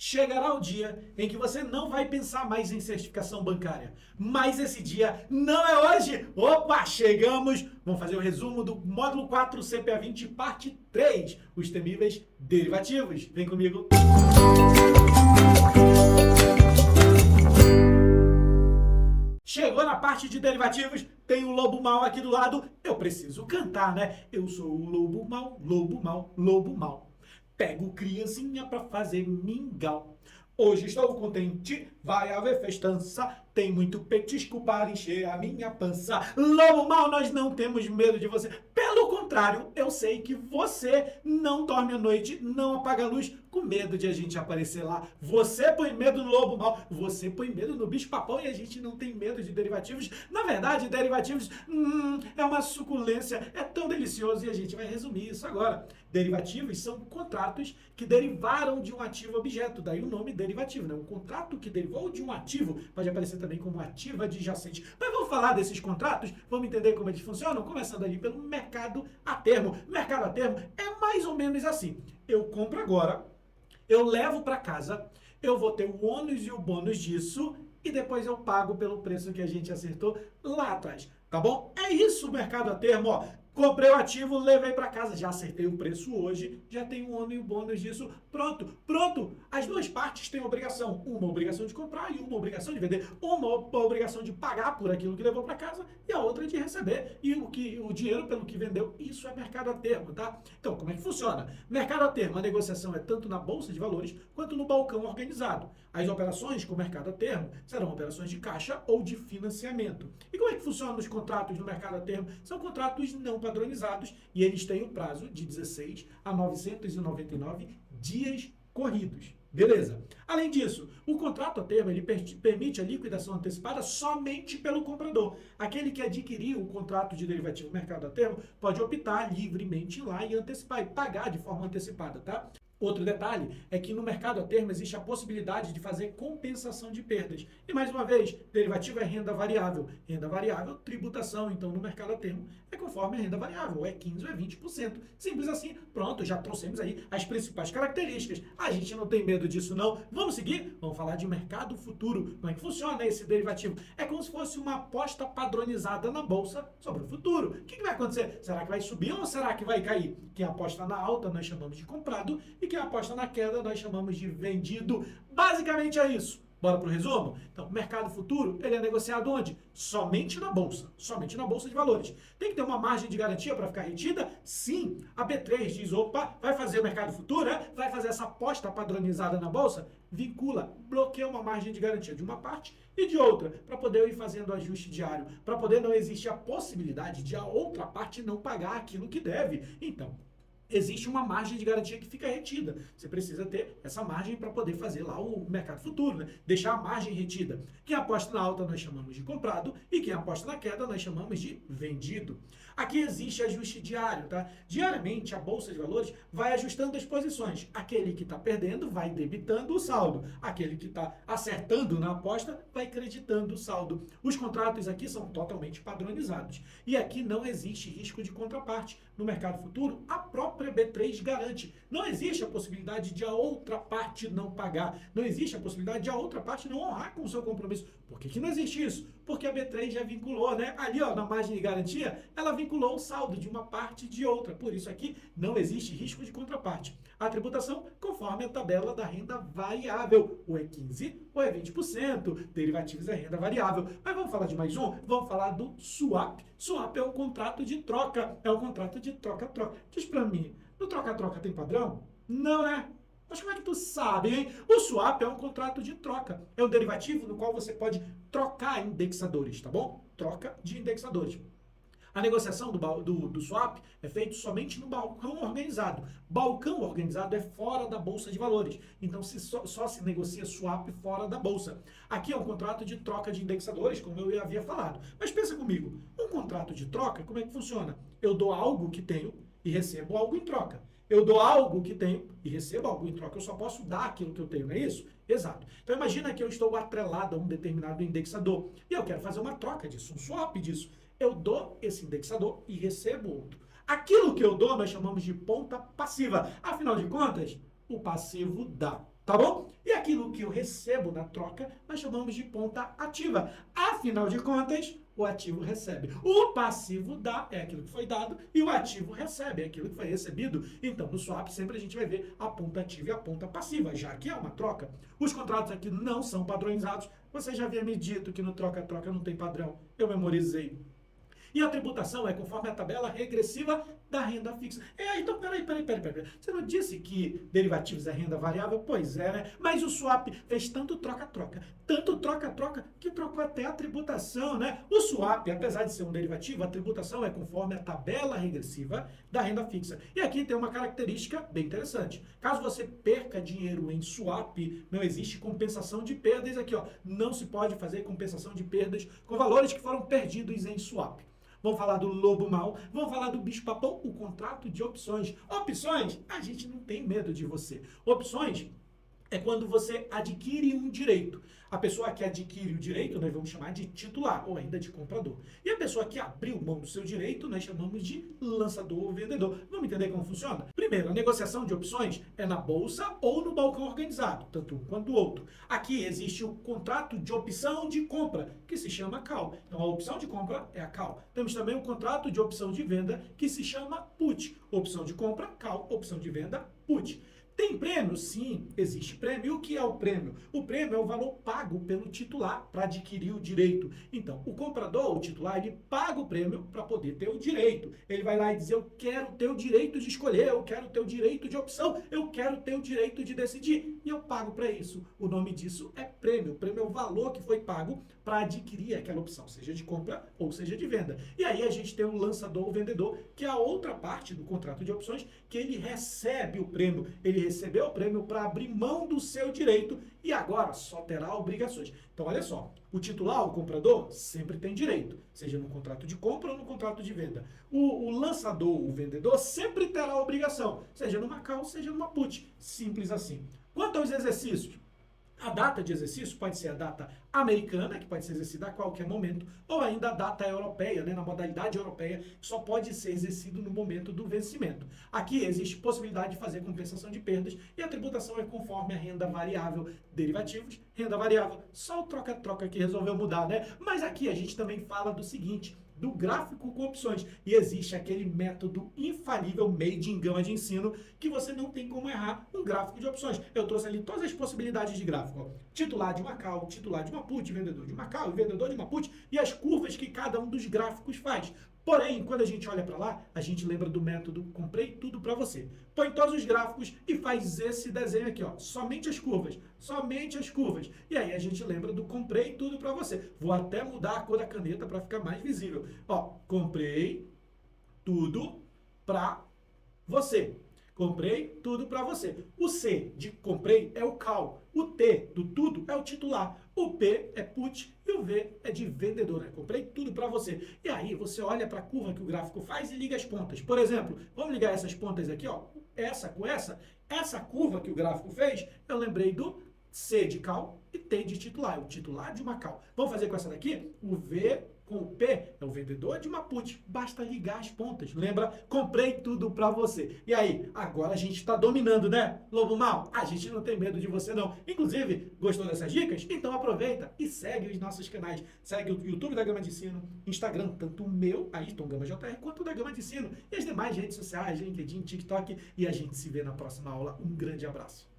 Chegará o dia em que você não vai pensar mais em certificação bancária. Mas esse dia não é hoje. Opa, chegamos! Vamos fazer o resumo do módulo 4 CPA20, parte 3, os temíveis derivativos. Vem comigo. Chegou na parte de derivativos, tem o lobo mau aqui do lado. Eu preciso cantar, né? Eu sou o lobo mau, lobo mau, lobo mau. Pego criancinha pra fazer mingau. Hoje estou contente, vai haver festança. Tem muito petisco para encher a minha pança. Lobo mau, nós não temos medo de você. Pelo contrário, eu sei que você não dorme à noite, não apaga a luz com medo de a gente aparecer lá. Você põe medo no lobo mau, você põe medo no bicho-papão e a gente não tem medo de derivativos. Na verdade, derivativos é uma suculência, é tão delicioso e a gente vai resumir isso agora. Derivativos são contratos que derivaram de um ativo objeto, daí o nome derivativo, né? Um contrato que derivou de um ativo, pode aparecer também como ativo adjacente. Mas vamos falar desses contratos, vamos entender como eles funcionam, começando ali pelo mercado a termo. Mercado a termo é mais ou menos assim. Eu compro agora, eu levo para casa, eu vou ter o ônus e o bônus disso e depois eu pago pelo preço que a gente acertou lá atrás, tá bom? É isso o mercado a termo, ó. Comprei o ativo, levei para casa, já acertei o preço hoje, já tenho o ônus e o bônus disso, pronto, pronto. As duas partes têm obrigação, uma obrigação de comprar e uma obrigação de vender, uma obrigação de pagar por aquilo que levou para casa e a outra de receber e o dinheiro pelo que vendeu. Isso é mercado a termo, tá? Então, como é que funciona? Mercado a termo, a negociação é tanto na bolsa de valores quanto no balcão organizado. As operações com mercado a termo serão operações de caixa ou de financiamento. E como é que funcionam os contratos no mercado a termo? São contratos não padronizados e eles têm o prazo de 16 a 999 dias corridos. Beleza? Além disso, o contrato a termo ele permite a liquidação antecipada somente pelo comprador. Aquele que adquiriu o contrato de derivativo mercado a termo pode optar livremente ir lá e antecipar e pagar de forma antecipada, tá? Outro detalhe é que no mercado a termo existe a possibilidade de fazer compensação de perdas. E mais uma vez, derivativo é renda variável. Renda variável, tributação. Então, no mercado a termo é conforme a renda variável, ou é 15% ou é 20%. Simples assim, pronto, já trouxemos aí as principais características. A gente não tem medo disso não. Vamos seguir? Vamos falar de mercado futuro. Como é que funciona esse derivativo? É como se fosse uma aposta padronizada na bolsa sobre o futuro. O que vai acontecer? Será que vai subir ou será que vai cair? Quem aposta na alta nós chamamos de comprado e quem aposta na queda nós chamamos de vendido. Basicamente é isso. Bora pro resumo? Então, o mercado futuro, ele é negociado onde? Somente na bolsa de valores. Tem que ter uma margem de garantia para ficar retida? Sim. A B3 diz, opa, vai fazer o mercado futuro, é? Vai fazer essa aposta padronizada na bolsa? Vincula, bloqueia uma margem de garantia de uma parte e de outra, para poder ir fazendo ajuste diário, para poder não existir a possibilidade de a outra parte não pagar aquilo que deve. Então, existe uma margem de garantia que fica retida. Você precisa ter essa margem para poder fazer lá o mercado futuro, né? Deixar a margem retida. Quem aposta na alta nós chamamos de comprado e quem aposta na queda nós chamamos de vendido. Aqui existe ajuste diário, tá? Diariamente a bolsa de valores vai ajustando as posições. Aquele que está perdendo vai debitando o saldo. Aquele que está acertando na aposta vai creditando o saldo. Os contratos aqui são totalmente padronizados. E aqui não existe risco de contraparte. No mercado futuro, a própria B3 garante. Não existe a possibilidade de a outra parte não pagar. Não existe a possibilidade de a outra parte não honrar com o seu compromisso. Por que não existe isso? Porque a B3 já vinculou, né? Ali, ó, na margem de garantia, ela vinculou o saldo de uma parte e de outra. Por isso aqui não existe risco de contraparte. A tributação, conforme a tabela da renda variável. Ou é 15% ou é 20%. Derivativos é renda variável. Mas vamos falar de mais um? Vamos falar do swap. Swap é um contrato de troca. É um contrato de troca-troca. Diz pra mim, no troca-troca tem padrão? Não, né? Mas como é que tu sabe, hein? O swap é um contrato de troca. É um derivativo no qual você pode trocar indexadores, tá bom? Troca de indexadores. A negociação do swap é feita somente no balcão organizado. Balcão organizado é fora da bolsa de valores. Então, só se negocia swap fora da bolsa. Aqui é um contrato de troca de indexadores, como eu havia falado. Mas pensa comigo, um contrato de troca, como é que funciona? Eu dou algo que tenho e recebo algo em troca. Eu dou algo que tenho e recebo algo em troca. Eu só posso dar aquilo que eu tenho, não é isso? Exato. Então, imagina que eu estou atrelado a um determinado indexador e eu quero fazer uma troca disso, um swap disso. Eu dou esse indexador e recebo outro. Aquilo que eu dou nós chamamos de ponta passiva. Afinal de contas, o passivo dá. Tá bom? E aquilo que eu recebo na troca, nós chamamos de ponta ativa. Afinal de contas, o ativo recebe. O passivo dá, é aquilo que foi dado, e o ativo recebe, é aquilo que foi recebido. Então, no swap, sempre a gente vai ver a ponta ativa e a ponta passiva, já que é uma troca. Os contratos aqui não são padronizados. Você já havia me dito que no troca-troca não tem padrão. Eu memorizei. E a tributação é conforme a tabela regressiva da renda fixa. Então, peraí. Você não disse que derivativos é renda variável? Pois é, né? Mas o swap fez tanto troca-troca, que trocou até a tributação, né? O swap, apesar de ser um derivativo, a tributação é conforme a tabela regressiva da renda fixa. E aqui tem uma característica bem interessante. Caso você perca dinheiro em swap, não existe compensação de perdas aqui, ó. Não se pode fazer compensação de perdas com valores que foram perdidos em swap. Vamos falar do lobo mau, vamos falar do bicho-papão, o contrato de opções. Opções, a gente não tem medo de você. Opções é quando você adquire um direito. A pessoa que adquire o direito, nós vamos chamar de titular, ou ainda de comprador. E a pessoa que abriu mão do seu direito, nós chamamos de lançador ou vendedor. Vamos entender como funciona? Primeiro, a negociação de opções é na bolsa ou no balcão organizado, tanto um quanto o outro. Aqui existe o contrato de opção de compra, que se chama call. Então, a opção de compra é a call. Temos também o contrato de opção de venda, que se chama put. Opção de compra, call. Opção de venda, put. Tem prêmio? Sim, existe prêmio. E o que é o prêmio? O prêmio é o valor pago pelo titular para adquirir o direito. Então, o comprador, o titular, ele paga o prêmio para poder ter o direito. Ele vai lá e diz, eu quero ter o direito de escolher, eu quero ter o direito de opção, eu quero ter o direito de decidir. E eu pago para isso. O nome disso é prêmio. O prêmio é o valor que foi pago para adquirir aquela opção, seja de compra ou seja de venda. E aí a gente tem o lançador ou vendedor, que é a outra parte do contrato de opções, que ele recebe o prêmio, ele recebeu o prêmio para abrir mão do seu direito e agora só terá obrigações. Então, olha só, o titular, o comprador, sempre tem direito, seja no contrato de compra ou no contrato de venda. O lançador, o vendedor, sempre terá obrigação, seja numa call, seja numa put. Simples assim. Quanto aos exercícios, a data de exercício pode ser a data americana, que pode ser exercida a qualquer momento, ou ainda a data europeia, né, na modalidade europeia, que só pode ser exercido no momento do vencimento. Aqui existe possibilidade de fazer compensação de perdas e a tributação é conforme a renda variável, derivativos, renda variável. Só o troca-troca que resolveu mudar, né? Mas aqui a gente também fala do seguinte, do gráfico com opções. E existe aquele método infalível made in Gama de Ensino que você não tem como errar um gráfico de opções. Eu trouxe ali todas as possibilidades de gráfico. Ó. Titular de uma call, titular de uma put, vendedor de uma call, vendedor de uma put e as curvas que cada um dos gráficos faz. Porém, quando a gente olha para lá, a gente lembra do método comprei tudo para você. Põe todos os gráficos e faz esse desenho aqui, ó, somente as curvas, somente as curvas. E aí a gente lembra do comprei tudo para você. Vou até mudar a cor da caneta para ficar mais visível. Ó, comprei tudo para você. Comprei tudo para você. O C de comprei é o call. O T do tudo é o titular. O P é put e o V é de vendedor. Né? Comprei tudo para você. E aí você olha para a curva que o gráfico faz e liga as pontas. Por exemplo, vamos ligar essas pontas aqui, ó. Essa com essa. Essa curva que o gráfico fez, eu lembrei do C de call e T de titular. É o titular de uma call. Vamos fazer com essa daqui? O V com o P é o vendedor de uma put. Basta ligar as pontas. Lembra? Comprei tudo pra você. E aí? Agora a gente está dominando, né? Lobo Mal, a gente não tem medo de você não. Inclusive, gostou dessas dicas? Então aproveita e segue os nossos canais. Segue o YouTube da Gama de Ensino, Instagram, tanto o meu, Ayrton Gama JR, quanto o da Gama de Ensino. E as demais redes sociais, LinkedIn, TikTok. E a gente se vê na próxima aula. Um grande abraço.